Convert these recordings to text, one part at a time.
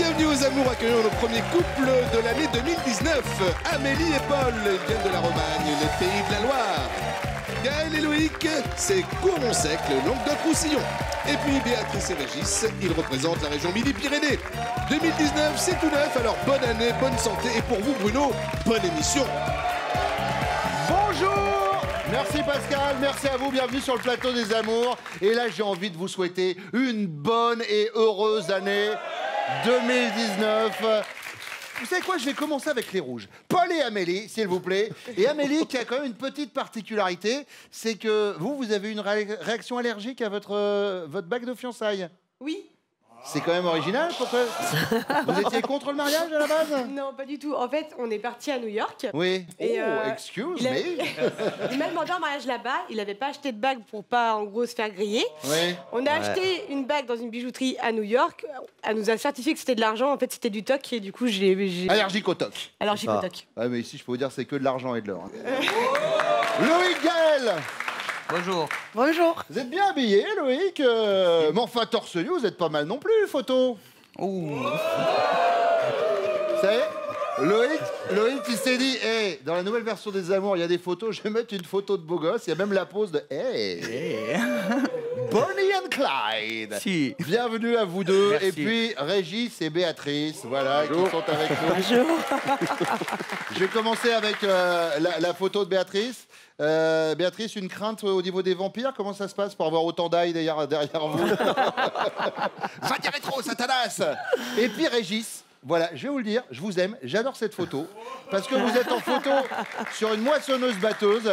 Bienvenue aux Amours, accueillons le premier couple de l'année 2019. Amélie et Paul, ils viennent de la Romagne, les pays de la Loire. Gaël et Loïc, c'est Cournon-Sec, le Languedoc-Roussillon. Et puis Béatrice et Régis, ils représentent la région Midi-Pyrénées. 2019, c'est tout neuf, alors bonne année, bonne santé. Et pour vous, Bruno, bonne émission. Bonjour! Merci Pascal, merci à vous, bienvenue sur le plateau des Amours. Et là, j'ai envie de vous souhaiter une bonne et heureuse année 2019. Vous savez quoi, je vais commencer avec les rouges. Paul et Amélie, s'il vous plaît. Et Amélie, qui a quand même une petite particularité, c'est que vous avez une réaction allergique à votre bague de fiançailles. Oui. C'est quand même original, pourquoi? Vous étiez contre le mariage à la base? Non, pas du tout. En fait, on est parti à New York. Oui. Et excuse il me. Il m'a demandé un mariage là-bas. Il n'avait pas acheté de bague pour pas, en gros, se faire griller. Oui. On a acheté une bague dans une bijouterie à New York. Elle nous a certifié que c'était de l'argent. En fait, c'était du toc. Et du coup, j'ai... Allergique au toc. Allergique au toc. Ouais, mais ici, je peux vous dire, c'est que de l'argent et de l'or. Loïc Gaël. Bonjour. Bonjour. Vous êtes bien habillé, Loïc. Mais enfin, torse nu, vous êtes pas mal non plus, photo. Ouh. Vous savez, Loïc, il s'est dit, hey, dans la nouvelle version des Amours, il y a des photos, je vais mettre une photo de beau gosse. Il y a même la pose de hey. Bonnie and Clyde. Si. Bienvenue à vous deux. Merci. Et puis, Régis et Béatrice, voilà, qui sont avec nous. Bonjour. Je vais commencer avec la photo de Béatrice. Béatrice, une crainte au niveau des vampires? Comment ça se passe pour avoir autant d'ail derrière vous? Va dire rétro, Satanas. Et puis Régis, voilà, je vais vous le dire, je vous aime, j'adore cette photo, parce que vous êtes en photo sur une moissonneuse-batteuse.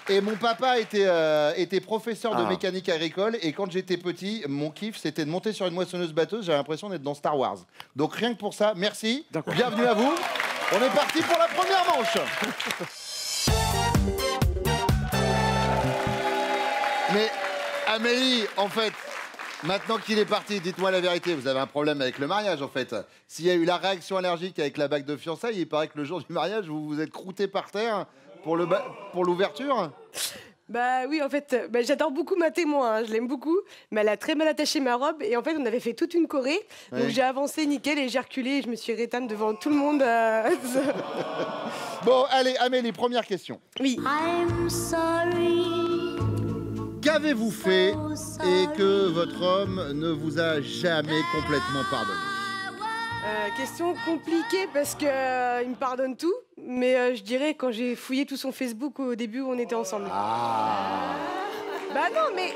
Et mon papa était professeur de mécanique agricole, et quand j'étais petit, mon kiff, c'était de monter sur une moissonneuse-batteuse. J'avais l'impression d'être dans Star Wars. Donc rien que pour ça, merci, bienvenue à vous. On est parti pour la première manche. Mais Amélie, en fait, maintenant qu'il est parti, dites-moi la vérité, vous avez un problème avec le mariage, en fait. S'il y a eu la réaction allergique avec la bague de fiançailles, il paraît que le jour du mariage, vous vous êtes croûté par terre pour l'ouverture. Bah oui, en fait, j'adore beaucoup ma témoin, hein, je l'aime beaucoup, mais elle a très mal attaché ma robe et en fait on avait fait toute une choré, donc j'ai avancé nickel et j'ai reculé et je me suis rétane devant tout le monde. Bon, allez, Amélie, première question. Oui. I'm sorry. Qu'avez-vous fait et que votre homme ne vous a jamais complètement pardonné? Question compliquée parce que il me pardonne tout, mais je dirais quand j'ai fouillé tout son Facebook au début où on était ensemble. Bah non, mais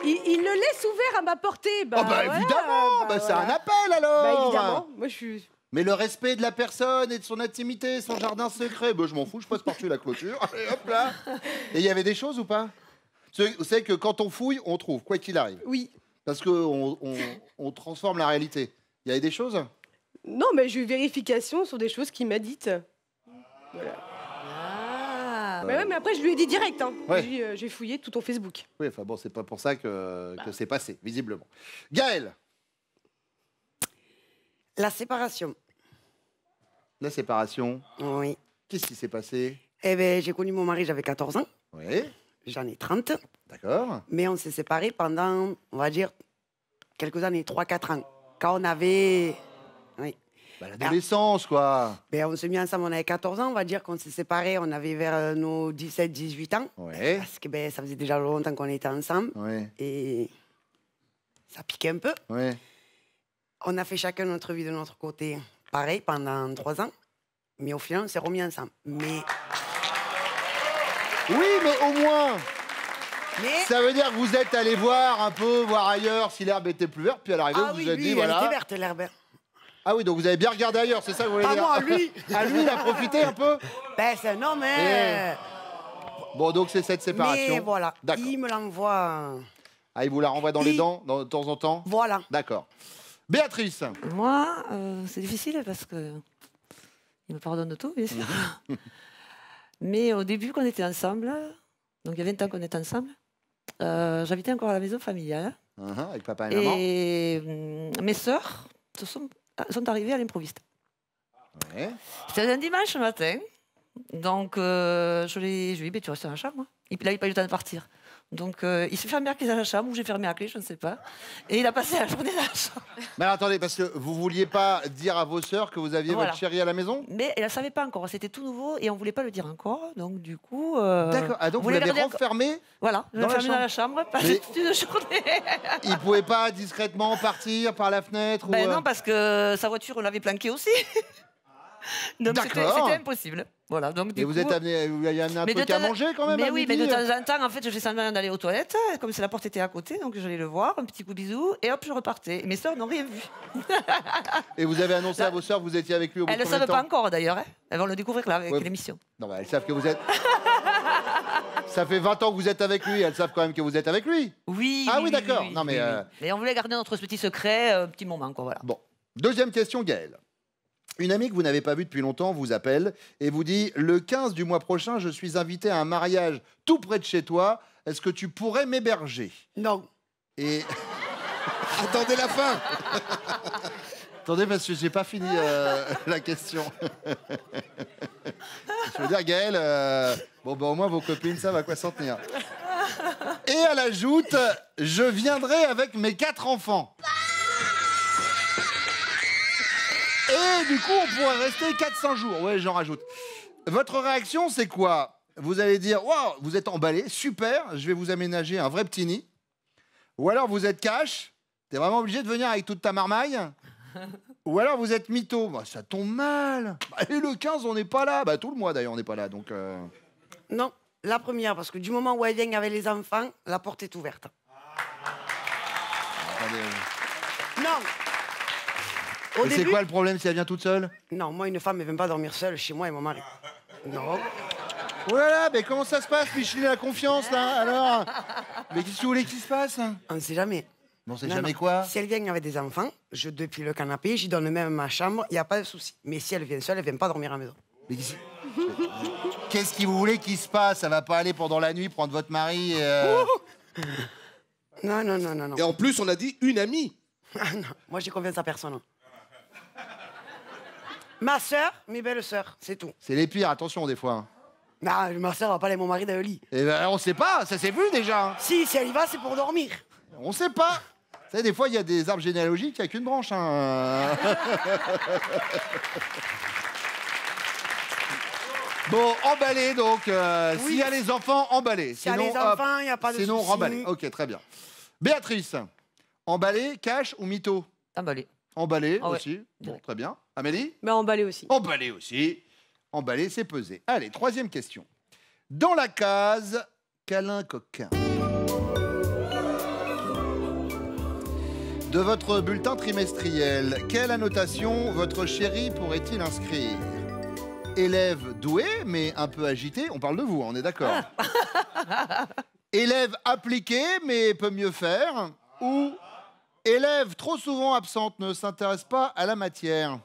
il le laisse ouvert à ma portée. Bah, voilà, évidemment, bah, c'est voilà. un appel alors. Bah évidemment, moi je suis... Mais le respect de la personne et de son intimité, son jardin secret, bah, je m'en fous, je passe par-dessus la clôture. Allez, hop là. Et il y avait des choses ou pas? Vous savez que quand on fouille, on trouve, quoi qu'il arrive. Oui. Parce qu'on on transforme la réalité. Il y avait des choses? Non, mais j'ai eu vérification sur des choses qu'il m'a dites. Voilà. Bah ouais, mais après je lui ai dit direct, hein. Ouais. J'ai fouillé tout ton Facebook. Oui, enfin bon, c'est pas pour ça que c'est passé, visiblement. Gaël. La séparation. La séparation. Oui. Qu'est-ce qui s'est passé? Eh bien, j'ai connu mon mari, j'avais 14 ans. Oui. J'en ai 30. D'accord. Mais on s'est séparés pendant, on va dire, quelques années, 3-4 ans. Quand on avait... Oui. Bah, l'adolescence, quoi. Ben, on s'est mis ensemble, on avait 14 ans, on va dire qu'on s'est séparés, on avait vers nos 17-18 ans. Ouais. Parce que ben, ça faisait déjà longtemps qu'on était ensemble. Ouais. Et ça piquait un peu. Ouais. On a fait chacun notre vie de notre côté, pareil, pendant 3 ans. Mais au final, on s'est remis ensemble. Mais Oui, mais au moins, Mais... ça veut dire que vous êtes allé voir un peu, voir ailleurs si l'herbe était plus verte, puis à l'arrivée, vous vous êtes lui, dit, elle voilà. était verte, l'herbe. Ah oui, donc vous avez bien regardé ailleurs, c'est ça que vous voulez Pas dire? moi, lui. Ah, lui, il a profité un peu? Ben, c'est un homme, hein. Bon, donc c'est cette séparation. Mais voilà, D'accord. il me l'envoie. Ah, il vous la renvoie dans les dents, de temps en temps? Voilà. D'accord. Béatrice. Moi, c'est difficile parce que il me pardonne tout, bien sûr. Mais au début, quand on était ensemble, donc il y a 20 ans qu'on était ensemble, j'habitais encore à la maison familiale. Avec papa et maman. Et mes sœurs sont arrivées à l'improviste. Ouais. C'était un dimanche matin. Donc, je lui ai dit, tu restes dans la chambre. Il n'avait pas eu le temps de partir. Donc, il s'est fermé la clé dans la chambre, ou j'ai fermé la clé, je ne sais pas. Et il a passé la journée dans la chambre. Mais alors, attendez, parce que vous vouliez pas dire à vos sœurs que vous aviez Voilà. votre chérie à la maison? Mais elle ne savait pas encore, c'était tout nouveau et on ne voulait pas le dire encore. Donc, du coup. D'accord. Ah, donc on vous voulait l'avez garder encore- renfermée? Voilà, je l'ai Dans la fermé dans la chambre, passé toute une journée. Il pouvait pas discrètement partir par la fenêtre Ben ou, non, parce que sa voiture, on l'avait planquée aussi. Donc c'était D'accord. impossible. Voilà, donc du Et coup, vous êtes amené, vous avez amené un mais truc de à temps- manger quand même Mais à oui, mais midi de temps en temps, en fait, je faisais semblant d'aller aux toilettes, comme si la porte était à côté, donc j'allais le voir, un petit coup de bisou, et hop, je repartais. Et mes sœurs n'ont rien vu. Et vous avez annoncé à vos sœurs que vous étiez avec lui au bout Elles de ne le combien de savent pas temps? encore d'ailleurs, hein. Elles vont le découvrir là avec Ouais. l'émission. Non, bah, elles savent que vous êtes... Ça fait 20 ans que vous êtes avec lui, elles savent quand même que vous êtes avec lui. Oui. Ah oui, oui, d'accord. oui, Non, mais, oui. Mais on voulait garder notre petit secret, un petit moment, quoi, voilà. Bon, deuxième question, Gaëlle. Une amie que vous n'avez pas vue depuis longtemps vous appelle et vous dit « Le 15 du mois prochain, je suis invité à un mariage tout près de chez toi. Est-ce que tu pourrais m'héberger ?» Non. Et... Attendez la fin. Attendez, parce que j'ai pas fini la question. Je veux dire, Gaëlle, bon, bah, au moins vos copines savent à quoi s'en tenir. Et elle ajoute « Je viendrai avec mes 4 enfants. » Et du coup, on pourrait rester 400 jours. Ouais, j'en rajoute. Votre réaction, c'est quoi? Vous allez dire « Waouh, vous êtes emballé, super, je vais vous aménager un vrai petit nid. » Ou alors vous êtes cash, t'es vraiment obligé de venir avec toute ta marmaille. Ou alors vous êtes mytho. Bah, ça tombe mal. Bah, et le 15, on n'est pas là. Bah, tout le mois d'ailleurs, on n'est pas là. Donc, Non, la première, parce que du moment où elle vient avec les enfants, la porte est ouverte. attendez. Non. Au Mais c'est début, quoi le problème si elle vient toute seule? non, moi, une femme ne vient pas dormir seule chez moi et mon mari. Non. Oh là là, mais comment ça se passe, Micheline, la confiance, là, alors? Mais qu'est-ce que vous voulez qu'il se passe? On ne sait jamais. On sait Non, jamais non. quoi? Si elle vient avec des enfants, je depuis le canapé, j'y donne même ma chambre, il n'y a pas de souci. Mais si elle vient seule, elle ne vient pas dormir à la maison. Mais qu'est-ce que vous voulez qu'il se passe? Ça va pas aller pendant la nuit prendre votre mari Non, non, non, non, non. Et en plus, on a dit une amie. Ah non, moi, j'ai confiance à personne. Ma sœur, mes belles sœurs, c'est tout. C'est les pires, attention, des fois. Non, ma sœur va pas aller mon mari dans le lit. Eh ben, on sait pas, ça s'est vu déjà. Si elle y va, c'est pour dormir. On sait pas. Vous savez, des fois, il y a des arbres généalogiques, il n'y a qu'une branche. Hein. Bon, emballé, donc. Oui. S'il y a les enfants, emballé. S'il y a les enfants, il n'y a pas de Sinon, souci. remballé. Ok, très bien. Béatrice, emballé, cash ou mytho? Emballé. Emballé Ah ouais. aussi. Bon, Direct. très bien. Amélie? Mais emballé aussi. Emballé aussi. Emballé, c'est pesé. Allez, troisième question. Dans la case, câlin coquin. De votre bulletin trimestriel, quelle annotation votre chéri pourrait-il inscrire? Élève doué, mais un peu agité. On parle de vous, on est d'accord. Élève appliqué, mais peut mieux faire. Ou élève trop souvent absente, ne s'intéresse pas à la matière.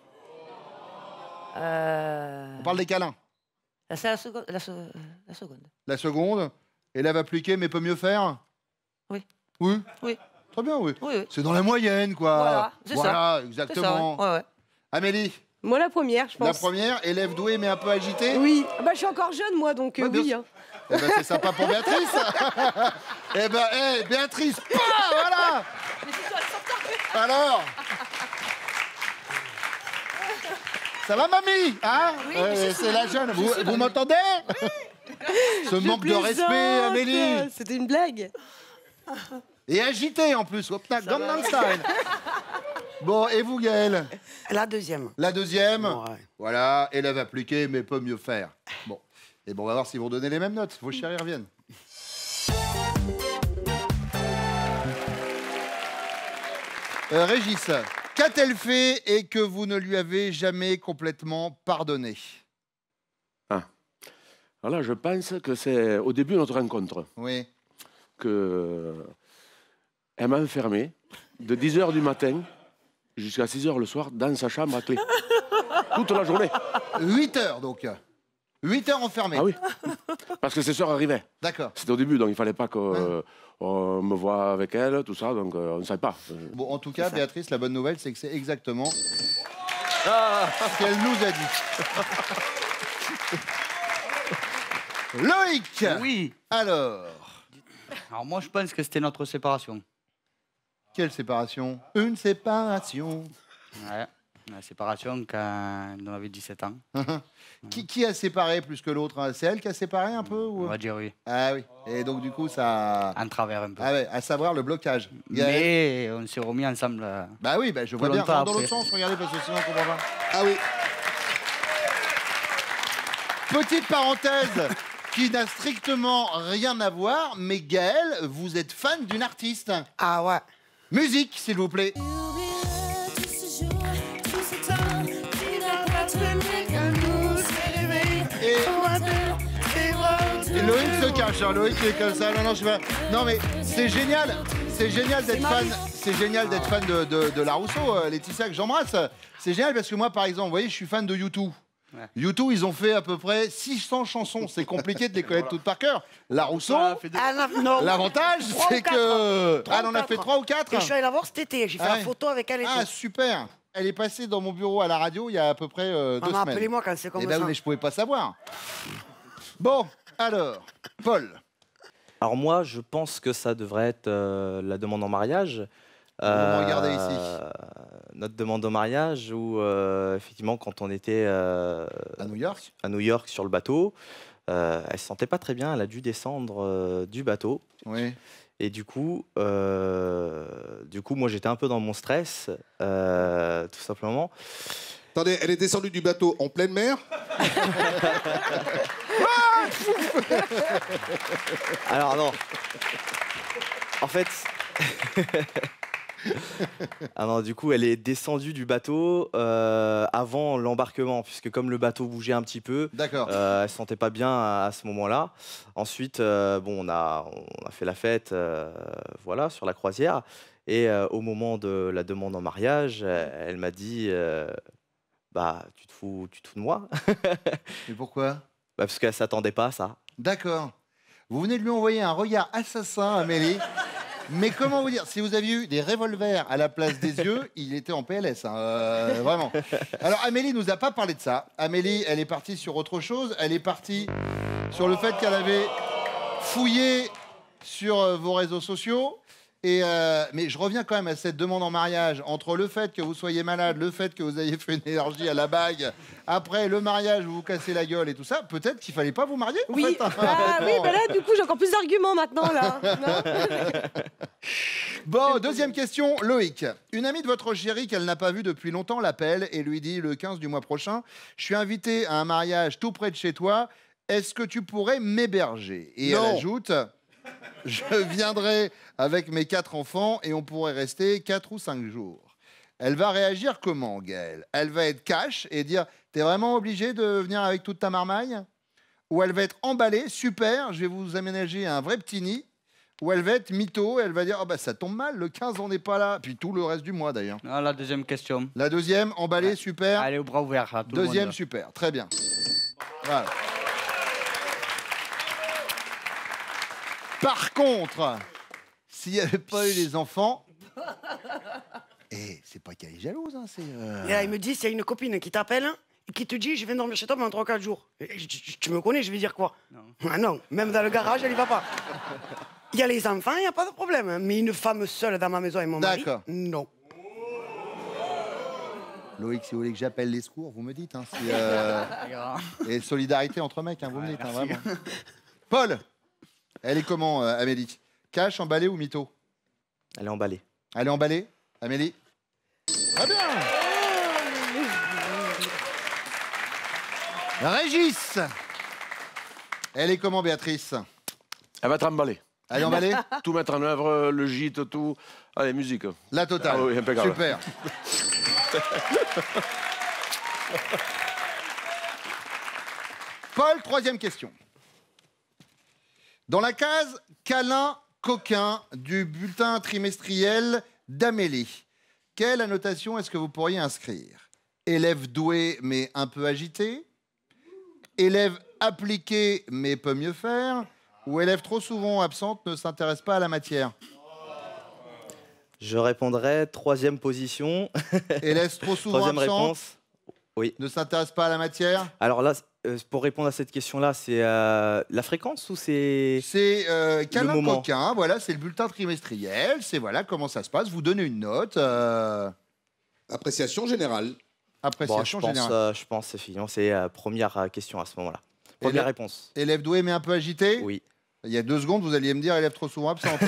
On parle des câlins. C'est la seconde. La seconde. La seconde, élève appliqué, mais peut mieux faire. Oui. Oui. Oui. Très bien, oui. Oui, oui. C'est dans la moyenne, quoi. Voilà, c'est ça. Voilà, C'est exactement. ça, ouais. Ouais, ouais. Amélie, Moi, la première, je pense. la première, élève doué, mais un peu agité. Oui. Ah bah, je suis encore jeune, moi, donc Ouais, bien oui. sûr. hein. Eh ben, c'est sympa pour Béatrice. Eh ben, Béatrice, voilà. Alors ça va, mamie, hein? C'est la jeune. Vous m'entendez? Ce manque de respect, plaisante. Amélie. C'était une blague. Et agité en plus. Hop, Gangnam Style. Bon, et vous, Gaëlle? La deuxième. La deuxième. Ouais. Voilà, élève appliqué, mais peut mieux faire. Bon. Et bon, on va voir si vous donnez les mêmes notes. Vos chéris reviennent. Régis, qu'a-t-elle fait et que vous ne lui avez jamais complètement pardonné? Alors là, je pense que c'est au début de notre rencontre Oui. que elle m'a enfermé de 10h du matin jusqu'à 6h le soir dans sa chambre à clé. Toute la journée. 8 heures, donc. 8 heures enfermées. Ah oui. Parce que ses soeurs arrivaient. D'accord. C'était au début, donc il fallait pas qu'on me voit avec elle, tout ça, donc on ne savait pas. Bon, en tout cas, Béatrice, la bonne nouvelle, c'est que c'est exactement ce qu'elle nous a dit. Loïc! Oui. Alors, Alors moi, je pense que c'était notre séparation. Quelle séparation? Une séparation. Ouais, la séparation quand on avait 17 ans. Qui a séparé plus que l'autre, hein? C'est elle qui a séparé un peu ou... On va dire oui. Ah oui. Et donc du coup, ça... En travers un peu. Ah ouais, à savoir le blocage. Mais on s'est remis ensemble. Bah oui, bah je vois bien. longtemps Dans l'autre après. sens, regardez, parce que sinon on comprend pas. Ah oui. Petite parenthèse qui n'a strictement rien à voir, mais Gaël, vous êtes fan d'une artiste. Ah ouais. Musique, s'il vous plaît. Et Loïc se cache, hein. Loïc est comme ça. Non, non, je vais... Non, mais c'est génial. C'est génial d'être fan. C'est génial d'être fan de La Rousseau, Laetitia, que j'embrasse. C'est génial parce que moi, par exemple, vous voyez, je suis fan de U2. Ouais. U2, ils ont fait à peu près 600 chansons. C'est compliqué de les connaître toutes par cœur. La Rousseau, l'avantage, c'est que... Ah, on en a fait 3 ou 4. Et je suis allé la voir cet été. J'ai fait la photo avec elle et Ah, tout. super. Elle est passée dans mon bureau à la radio il y a à peu près 2 semaines. Appelez-moi quand c'est comme ça. Mais je pouvais pas savoir. Bon, alors, Paul. Alors moi, je pense que ça devrait être la demande en mariage. Regardez ici. Notre demande en mariage où, effectivement, quand on était à New York sur le bateau, elle se sentait pas très bien. Elle a dû descendre du bateau. Oui. Et du coup, moi, j'étais un peu dans mon stress, tout simplement. Attendez, elle est descendue du bateau en pleine mer? Alors non. En fait... Ah non, du coup, elle est descendue du bateau avant l'embarquement, puisque comme le bateau bougeait un petit peu, elle se sentait pas bien à ce moment-là. Ensuite, on a fait la fête, voilà, sur la croisière. Et au moment de la demande en mariage, elle m'a dit, bah, tu te fous de moi. Mais pourquoi? Bah, parce qu'elle s'attendait pas à ça. D'accord. Vous venez de lui envoyer un regard assassin, Amélie. Mais comment vous dire, si vous aviez eu des revolvers à la place des yeux, il était en PLS, hein, vraiment. Alors Amélie nous a pas parlé de ça. Amélie, elle est partie sur autre chose. Elle est partie sur le fait qu'elle avait fouillé sur vos réseaux sociaux. Et mais je reviens quand même à cette demande en mariage. Entre le fait que vous soyez malade, le fait que vous ayez fait une allergie à la bague, après le mariage, vous vous cassez la gueule et tout ça, peut-être qu'il fallait pas vous marier. Oui, en fait, hein. oui, bah là, du coup, j'ai encore plus d'arguments maintenant, là. Bon, deuxième question, Loïc. Une amie de votre chérie qu'elle n'a pas vue depuis longtemps l'appelle et lui dit le 15 du mois prochain, je suis invité à un mariage tout près de chez toi, est-ce que tu pourrais m'héberger? Et elle ajoute, je viendrai avec mes 4 enfants et on pourrait rester 4 ou 5 jours. Elle va réagir comment, Gaël? Elle va être cash et dire, t'es vraiment obligé de venir avec toute ta marmaille? Ou elle va être emballée, super, je vais vous aménager un vrai petit nid? Ou elle va être mytho, elle va dire, oh bah ça tombe mal, le 15 on n'est pas là. Puis tout le reste du mois d'ailleurs. Ah, la deuxième question. La deuxième, emballée, super. Allez, au bras ouverts. À tout le Deuxième, monde. super, très bien. Voilà. Par contre, s'il n'y avait pas eu les enfants, et c'est pas qu'elle est jalouse, hein, c'est... Et là, il me dit, s'il y a une copine qui t'appelle et qui te dit, je viens dormir chez toi pendant 3-4 jours. Tu me connais, je vais dire quoi? Non. Ah non, même dans le garage, elle y va pas. Il y a les enfants, il n'y a pas de problème. Mais une femme seule dans ma maison et mon mari, non. Loïc, si vous voulez que j'appelle les secours, vous me dites. Hein, et solidarité entre mecs, hein, vous me dites, hein, vraiment. Paul, elle est comment, Amélie? Cash, emballée ou mytho? Elle est emballée. Elle est emballée, Amélie? Très bien. Régis, elle est comment, Béatrice? Elle va être emballée. Elle est emballée? Tout mettre en œuvre, le gîte, tout. Allez, musique. La totale. Ah oui, impeccable. Super. Paul, troisième question. Dans la case câlin coquin du bulletin trimestriel d'Amélie, quelle annotation est-ce que vous pourriez inscrire? Élève doué mais un peu agité? Élève appliqué mais peut mieux faire? Ou élève trop souvent absente ne s'intéresse pas à la matière? Je répondrai troisième position. Élève trop souvent troisième absente? réponse. Oui. Ne s'intéresse pas à la matière? Alors là, pour répondre à cette question-là, c'est la fréquence ou c'est... C'est le câlin moment coquin, voilà, c'est le bulletin trimestriel, c'est voilà comment ça se passe, vous donnez une note. Appréciation générale. Appréciation générale. Je pense, effectivement, c'est première question à ce moment-là. Première réponse. Élève doué mais un peu agité? Oui. Il y a 2 secondes, vous alliez me dire élève trop souvent absente.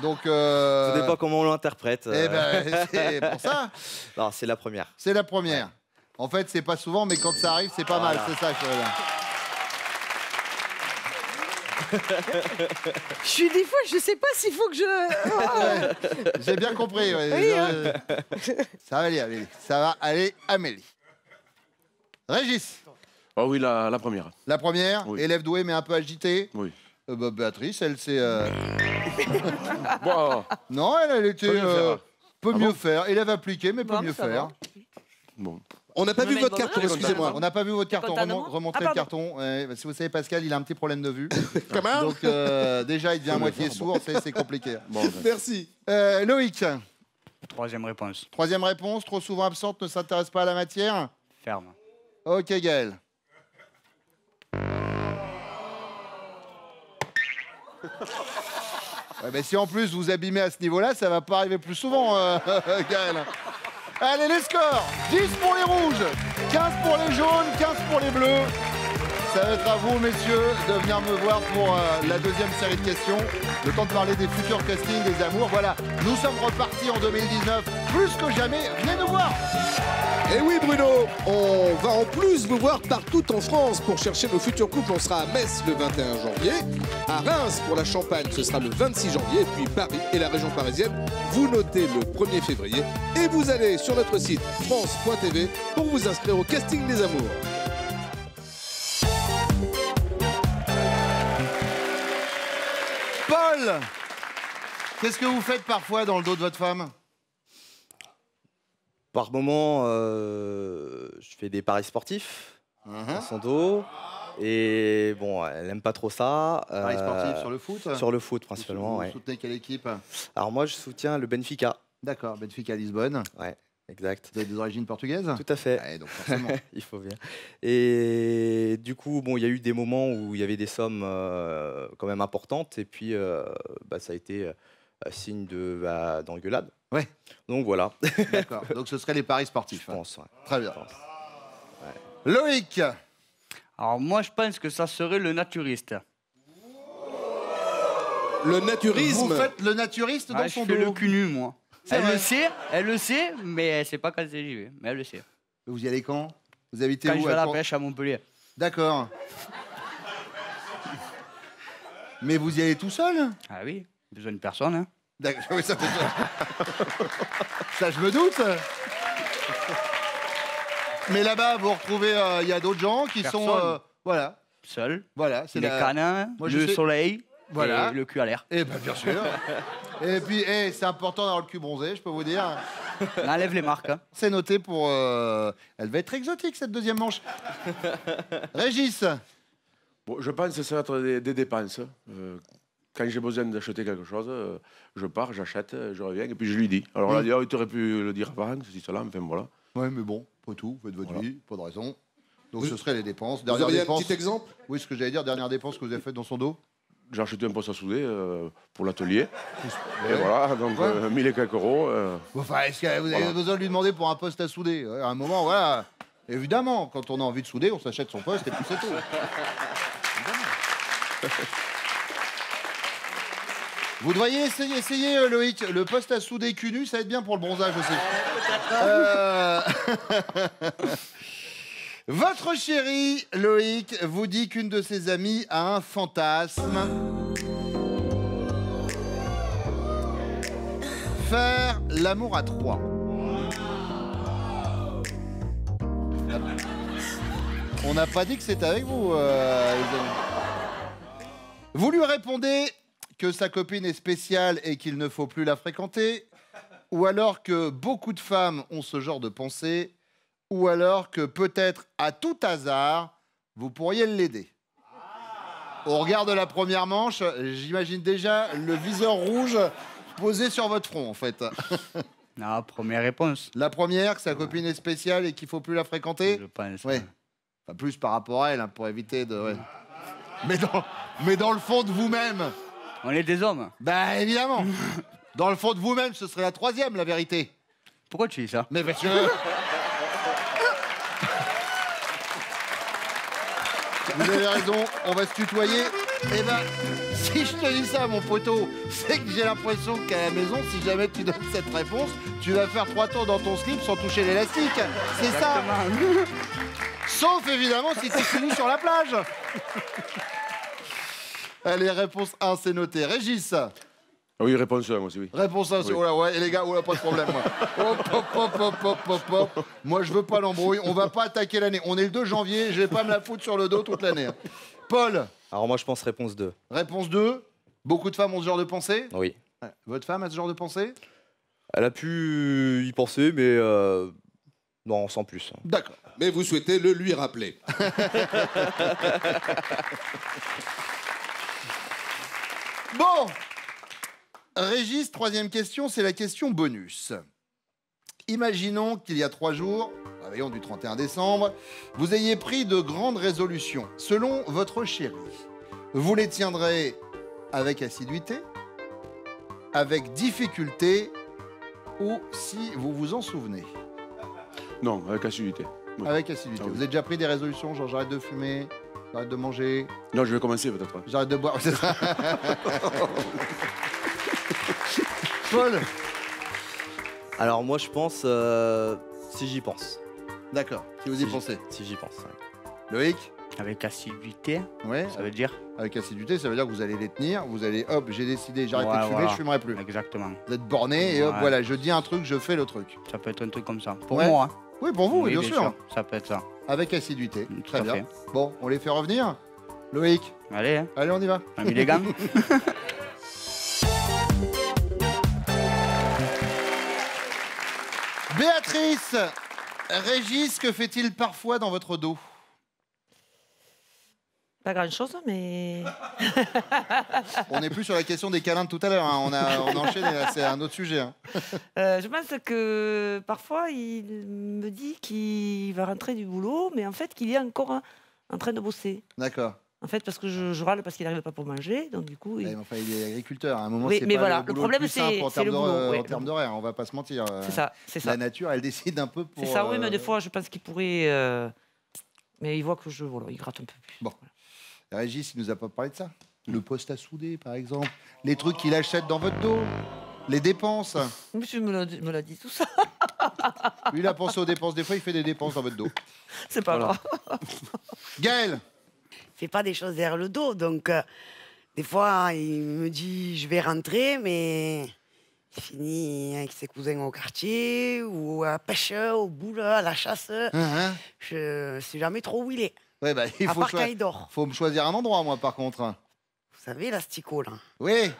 Donc. Ça dépend comment on l'interprète. Eh ben, c'est pour ça. Non, c'est la première. C'est la première. En fait, c'est pas souvent, mais quand ça arrive, c'est pas mal. C'est ça, je Je suis des fois, je sais pas s'il faut que je. J'ai bien compris. Ouais. Oui, hein. Ça va aller, Amélie. Ça va aller, Amélie. Régis. Oh oui, la première. La première, oui. Élève doué mais un peu agité. Oui. Béatrice, elle c'est. Bon, Non, elle était. Peut Ah mieux bon faire. Élève appliqué, mais peut mieux faire. bon. On n'a pas vu votre carton, excusez-moi. On n'a pas vu votre carton. content de moi Remontrez Ah, le carton. Si vous savez, Pascal, il a un petit problème de vue. Comment? Donc, déjà, il devient à moitié sourd. C'est compliqué. Bon, Merci. Loïc, Troisième réponse. troisième réponse. Trop souvent absente, ne s'intéresse pas à la matière. Ferme. Ok, Gaël. Ouais, mais si en plus vous abîmez à ce niveau-là, ça va pas arriver plus souvent, Gaël. Allez, les scores. 10 pour les rouges, 15 pour les jaunes, 15 pour les bleus. Ça va être à vous, messieurs, de venir me voir pour la deuxième série de questions. Le temps de parler des futurs castings, des amours. Voilà, nous sommes repartis en 2019, plus que jamais. Venez nous voir. Et oui, Bruno, on va en plus vous voir partout en France pour chercher nos futurs couples. On sera à Metz le 21 janvier, à Reims pour la Champagne, ce sera le 26 janvier, et puis Paris et la région parisienne, vous notez le 1er février et vous allez sur notre site france.tv pour vous inscrire au casting des amours. Paul, qu'est-ce que vous faites parfois dans le dos de votre femme? Par moment, je fais des paris sportifs dans son dos. Et bon, elle n'aime pas trop ça. Paris sportif sur le foot? Sur le foot, principalement, Vous soutenez quelle équipe? Alors moi, je soutiens le Benfica. D'accord, Benfica Lisbonne. Ouais, exact. Vous avez des origines portugaises? Tout à fait. Ouais, donc forcément. Il faut bien. Et du coup, bon, il y a eu des moments où il y avait des sommes quand même importantes. Et puis, ça a été signe d'engueulade. Ouais. Donc voilà. D'accord. Donc ce seraient les paris sportifs. Je pense, ouais. Très bien. Loïc. Alors moi, je pense que ça serait le naturiste. Le naturisme. Vous faites le naturiste dans Ouais, son je fais dos. le cul nu, moi. C'est vrai. Elle le sait, mais elle sait pas quand j'y vais. Mais elle le sait. Vous y allez quand? Vous habitez Quand où? je vais à la Cour- pêche à Montpellier. D'accord. Mais vous y allez tout seul? Ah oui, besoin de personne. Hein. D'accord. Oui, ça fait ça. Ça, je me doute. Mais là-bas, vous retrouvez, il y a d'autres gens qui sont, Personne. voilà, Seul. voilà, c'est Les la- canins, Moi, je le sais- soleil Voilà. et le cul à l'air. Eh ben, bien sûr. Et puis, c'est important d'avoir le cul bronzé, je peux vous dire. On enlève les marques. Hein. C'est noté pour. Elle va être exotique cette deuxième manche. Régis. Bon, je pense que ça va être des dépenses. Quand j'ai besoin d'acheter quelque chose, je pars, j'achète, je reviens et puis je lui dis. Alors là, il aurait pu le dire avant, ceci, cela, enfin voilà. Ouais, mais bon, pas tout. Faites votre vie, pas de raison. Donc Vous- ce serait les dépenses. Vous Dernière auriez un dépense. petit exemple? Oui, ce que j'allais dire, dernière dépense que vous avez faite dans son dos. J'ai acheté un poste à souder pour l'atelier. Ouais. Et voilà, donc Ouais. 1000 et quelques euros. Enfin, est-ce que vous avez Voilà. besoin de lui demander pour un poste à souder? À un moment, voilà. Évidemment, quand on a envie de souder, on s'achète son poste et puis c'est tout. Évidemment. Vous devriez essayer, Loïc. Le poste à souder cul nu, ça va être bien pour le bronzage aussi. Votre chérie, Loïc, vous dit qu'une de ses amies a un fantasme. Faire l'amour à trois. On n'a pas dit que c'était avec vous, les amis. Vous lui répondez que sa copine est spéciale et qu'il ne faut plus la fréquenter, ou alors que beaucoup de femmes ont ce genre de pensée, ou alors que peut-être à tout hasard, vous pourriez l'aider. Au regard de la première manche, j'imagine déjà le viseur rouge posé sur votre front, en fait. Non, première réponse. La première, que sa copine est spéciale et qu'il faut plus la fréquenter? Je pense. Oui. Enfin, plus par rapport à elle, hein, pour éviter de... Ouais. Mais dans le fond de vous-même. On est des hommes. Bah, évidemment. Dans le fond de vous-même, ce serait la troisième, la vérité. Pourquoi tu dis ça? Mais parce que... Vous avez raison, on va se tutoyer. Eh ben, si je te dis ça, mon poteau, c'est que j'ai l'impression qu'à la maison, si jamais tu donnes cette réponse, tu vas faire 3 tours dans ton slip sans toucher l'élastique. C'est ça. Sauf, évidemment, si tu finis sur la plage. Allez, réponse 1, c'est noté. Régis. Ah oui, réponse 1, moi aussi, oui. Réponse 1, Oui. oh là, ouais, et les gars, oh là, pas de problème, moi. Hop. Moi, je veux pas l'embrouille, on va pas attaquer l'année. On est le 2 janvier, je vais pas me la foutre sur le dos toute l'année. Hein. Paul. Alors moi, je pense réponse 2. Réponse 2. Beaucoup de femmes ont ce genre de pensée? Oui. Ouais. Votre femme a ce genre de pensée? Elle a pu y penser, mais non, sans plus. D'accord. Mais vous souhaitez le lui rappeler. Bon. Régis, troisième question, c'est la question bonus. Imaginons qu'il y a 3 jours, réveillon du 31 décembre, vous ayez pris de grandes résolutions. Selon votre chérie, vous les tiendrez avec assiduité, avec difficulté ou si vous vous en souvenez? Non, avec assiduité. Ouais. Avec assiduité. Ah oui. Vous avez déjà pris des résolutions, genre j'arrête de fumer, j'arrête de manger, Non, je vais commencer peut-être. j'arrête de boire, c'est ça. Paul. Alors moi, je pense si j'y pense. D'accord, si vous y pensez. Si j'y pense. Ouais. Loïc? Avec assiduité, Ouais. ça veut dire? Avec assiduité, ça veut dire que vous allez les tenir, vous allez, hop, j'ai décidé, j'arrête Ouais, de fumer, voilà. je fumerai plus. Exactement. Vous êtes borné et hop, Ouais. voilà, je dis un truc, je fais le truc. Ça peut être un truc comme ça. Pour Ouais. moi. Hein. Oui, pour vous, Oui, bien sûr. Ça peut être ça. Avec assiduité, Tout très à bien. fait. Bon, on les fait revenir. Loïc, Allez, hein. allez, on y va. On a mis les gants. Béatrice, Régis, que fait-il parfois dans votre dos? Pas grand-chose, mais... On n'est plus sur la question des câlins de tout à l'heure, hein. on a enchaîné, là, c'est un autre sujet. Hein. Je pense que parfois, il me dit qu'il va rentrer du boulot, mais en fait, qu'il est encore en train de bosser. D'accord. En fait, parce que je râle parce qu'il n'arrive pas pour manger, donc du coup... Ouais, mais enfin, il est agriculteur, à un moment, Oui, c'est mais pas voilà, le le boulot problème, plus simple c'est- en c'est termes le boulot, ouais. en termes d'horaire, on va pas se mentir. C'est ça, c'est ça. La nature, elle décide un peu pour... C'est ça, oui, mais des fois, je pense qu'il pourrait... Mais il voit que voilà, il gratte un peu plus. Bon. Régis, il nous a pas parlé de ça. Le poste à souder, par exemple. Les trucs qu'il achète dans votre dos. Les dépenses. Monsieur me l'a dit tout ça. Lui, il a pensé aux dépenses. Des fois, il fait des dépenses dans votre dos. C'est pas Voilà. grave. Gaël. Fait pas des choses derrière le dos, donc des fois il me dit je vais rentrer, mais il finit avec ses cousins au quartier ou à la pêche, au boule, à la chasse. Je sais jamais trop où il est. Ouais, bah, il À faut, part quand il dort. faut me choisir un endroit, moi, par contre. Vous savez, l'asticot, là. Oui.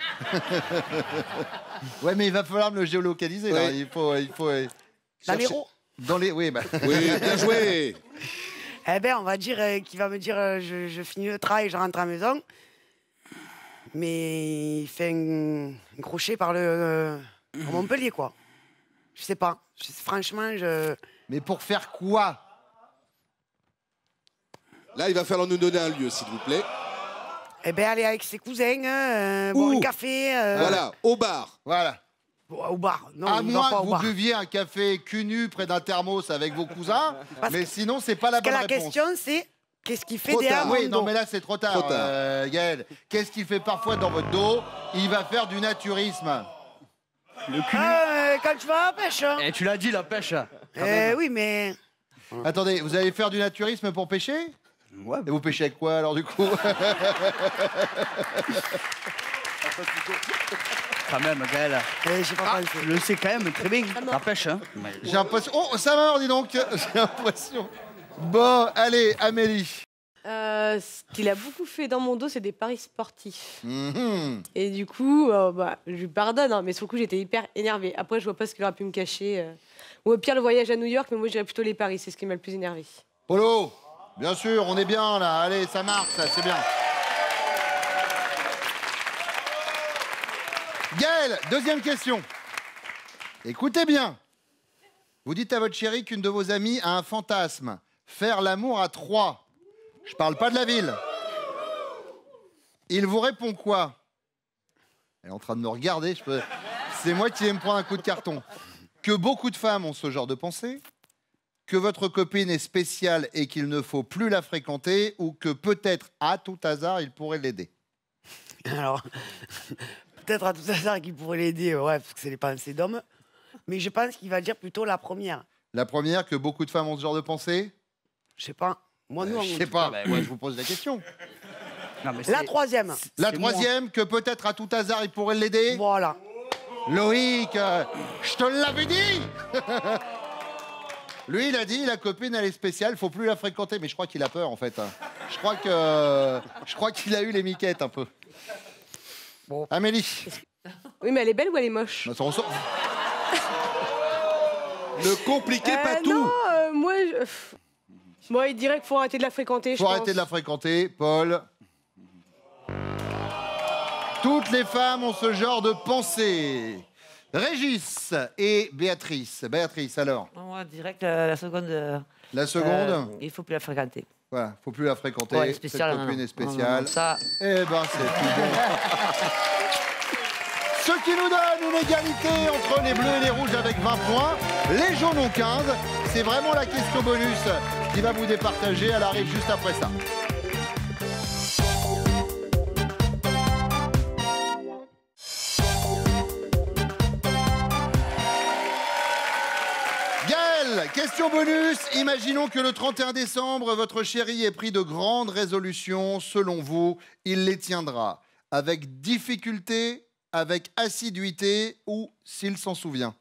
Ouais, mais il va falloir me le géolocaliser. Là. Ouais. Il faut. Dans les roues. Dans les. Oui, bah. Oui, bien joué. Eh ben, on va dire qu'il va me dire je finis le travail, je rentre à la maison. Mais il fait un crochet par Montpellier, quoi. Je sais pas. Franchement, Mais pour faire quoi? Là, il va falloir nous donner un lieu, s'il vous plaît. Eh ben, aller avec ses cousins, boire un café. Voilà, au bar. Voilà. Au bar. Non, À il va moins pas que au vous bar. buviez un café cul nu près d'un thermos avec vos cousins. Mais sinon, c'est pas la Parce que bonne la réponse. question, c'est qu'est-ce qu'il fait Trop derrière tard. mon Oui, non, dos. mais là, c'est trop tard, Trop tard. Gaël. Qu'est-ce qu'il fait parfois dans votre dos? Il va faire du naturisme. Quand tu vas à la pêche. Hein. Et tu l'as dit, la pêche. Oui, mais... Attendez, vous allez faire du naturisme pour pêcher? Ouais. Et vous pêchez avec quoi, alors, du coup? Quand même, Gaël. J'ai pas pensé. Je le sais quand même très bien. La pêche, hein. J'ai l'impression... Oh, ça va, dis donc. J'ai l'impression... Bon, allez, Amélie. Ce qu'il a beaucoup fait dans mon dos, c'est des paris sportifs. Mhm. Et du coup, je lui pardonne, hein, mais sur le coup, j'étais hyper énervée. Après, je vois pas ce qu'il aurait pu me cacher. Ou au pire, le voyage à New York, mais moi, je dirais plutôt les paris, c'est ce qui m'a le plus énervé. Polo, bien sûr, on est bien, là. Allez, ça marche, ça, c'est bien. Gaël, deuxième question. Écoutez bien. Vous dites à votre chérie qu'une de vos amies a un fantasme. Faire l'amour à 3. Je parle pas de la ville. Il vous répond quoi? Elle est en train de me regarder. C'est moi qui vais me prendre un coup de carton. Que beaucoup de femmes ont ce genre de pensée. Que votre copine est spéciale et qu'il ne faut plus la fréquenter. Ou que peut-être, à tout hasard, il pourrait l'aider. Alors, peut-être à tout hasard qu'il pourrait l'aider, ouais, parce que c'est les pensées d'hommes. Mais je pense qu'il va dire plutôt la première. La première, que beaucoup de femmes ont ce genre de pensée? Je sais pas. Moi, nous, je sais pas. Moi, je vous pose la question. Non, mais la troisième. La troisième, que peut-être à tout hasard, il pourrait l'aider? Voilà. Loïc, je te l'avais dit. Lui, il a dit, la copine, elle est spéciale, faut plus la fréquenter. Mais je crois qu'il a peur, en fait. Je crois qu'il a eu les miquettes, un peu. Bon. Amélie. Oui, mais elle est belle ou elle est moche? Ça ressort. Ne compliquez pas tout. Non, moi, il dirait qu'il faut arrêter de la fréquenter. Faut arrêter de la fréquenter, Paul. Toutes les femmes ont ce genre de pensée. Régis et Béatrice. Béatrice, alors? Moi, direct la seconde. La seconde? Il faut plus la fréquenter. Voilà, faut plus la fréquenter. Ouais, spécial, cette copine est spéciale. Non, non, ça... Eh ben, c'est tout bon. Ce qui nous donne une égalité entre les bleus et les rouges avec 20 points. Les jaunes ont 15. C'est vraiment la question bonus qui va vous départager. Elle arrive juste après ça. Gaël, question bonus. Imaginons que le 31 décembre, votre chéri ait pris de grandes résolutions. Selon vous, il les tiendra avec difficulté, avec assiduité ou s'il s'en souvient?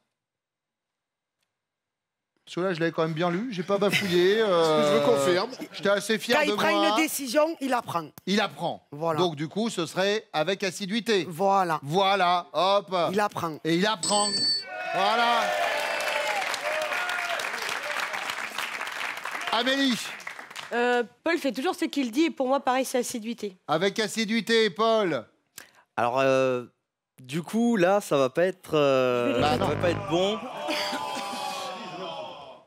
Parce que là, je l'avais quand même bien lu, j'ai pas bafouillé. Je vous confirme. J'étais assez fier de moi. Quand il prend une décision, il apprend. Il apprend. Voilà. Donc du coup, ce serait avec assiduité. Voilà. Voilà, hop. Il apprend. Et il apprend. Voilà. Amélie. Paul fait toujours ce qu'il dit et pour moi, pareil, c'est assiduité. Avec assiduité, Paul. Alors, du coup, là, ça va pas être, ça va pas être bon.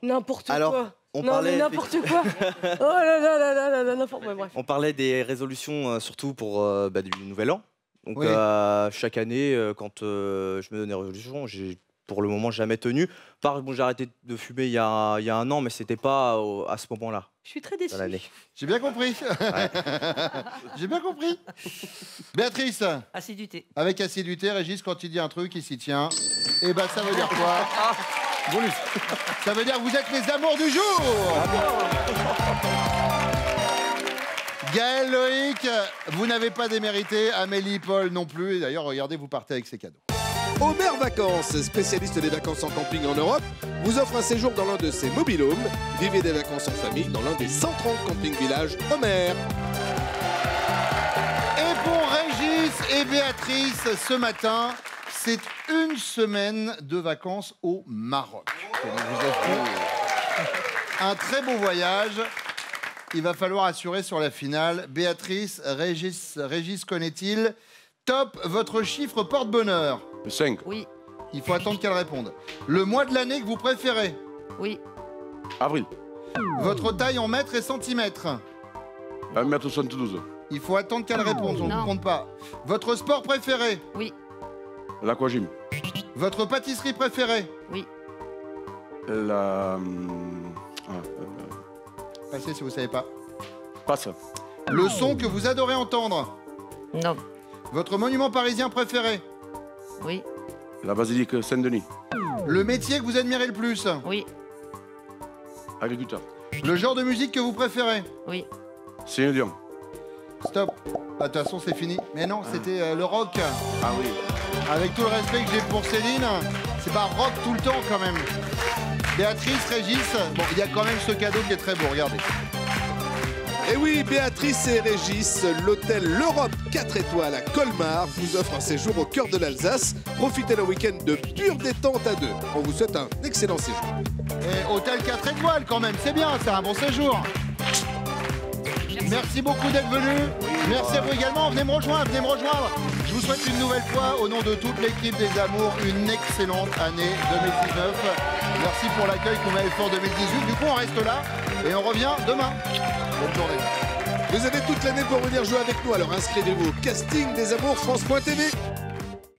N'importe Alors, quoi. on Non, parlait mais n'importe quoi. Oh là là là là là là, n'importe quoi. Bref. On parlait des résolutions, surtout pour du nouvel an. Donc, Oui. chaque année, quand je me donne des résolutions, j'ai pour le moment jamais tenu. Bon, j'ai arrêté de fumer il y a un an, mais c'était pas à ce moment-là. Je suis très déçue. Dans l'année. J'ai bien compris. J'ai bien compris. Béatrice. Assiduité. Avec assiduité, Régis, quand il dit un truc, il s'y tient. Et ben, ça veut dire quoi? Bonus. Ça veut dire que vous êtes les amours du jour. Gaël, Loïc, vous n'avez pas démérité. Amélie, Paul non plus. Et d'ailleurs, regardez, vous partez avec ces cadeaux. Aubert Vacances, spécialiste des vacances en camping en Europe, vous offre un séjour dans l'un de ses mobil-homes. Vivez des vacances en famille dans l'un des 130 camping-villages Homer. Et pour Régis et Béatrice, ce matin, c'est une semaine de vacances au Maroc. Que l'on vous offre. Un très beau voyage. Il va falloir assurer sur la finale. Béatrice, Régis connaît-il? Top, votre chiffre porte-bonheur. 5. Oui. Il faut attendre qu'elle réponde. Le mois de l'année que vous préférez. Oui. Avril. Votre taille en mètres et centimètres. 1m72. Il faut attendre qu'elle réponde, on ne Non. compte pas. Votre sport préféré. Oui. L'aquagym. Votre pâtisserie préférée. Oui. Passez si vous ne savez pas. Passe. Le son que vous adorez entendre. Non. Votre monument parisien préféré. Oui. La basilique Saint-Denis. Le métier que vous admirez le plus. Oui. Agriculteur. Le genre de musique que vous préférez. Oui. Céline Dion. Stop. Ah, de toute façon, c'est fini. Mais non, c'était le rock. Ah oui. Avec tout le respect que j'ai pour Céline, c'est pas rock tout le temps quand même. Béatrice, Régis, bon, il y a quand même ce cadeau qui est très beau, regardez. Et oui, Béatrice et Régis, l'hôtel L'Europe 4 étoiles à Colmar vous offre un séjour au cœur de l'Alsace. Profitez d'un week-end de pure détente à deux. On vous souhaite un excellent séjour. Et hôtel 4 étoiles quand même, c'est bien, c'est un bon séjour. Merci beaucoup d'être venu. Merci à vous également. Venez me rejoindre, venez me rejoindre. Je vous souhaite une nouvelle fois, au nom de toute l'équipe des Amours, une excellente année 2019. Merci pour l'accueil qu'on m'avait fait en 2018. Du coup, on reste là et on revient demain. Bonne journée. Vous avez toute l'année pour venir jouer avec nous, alors inscrivez-vous au casting des amours France.tv.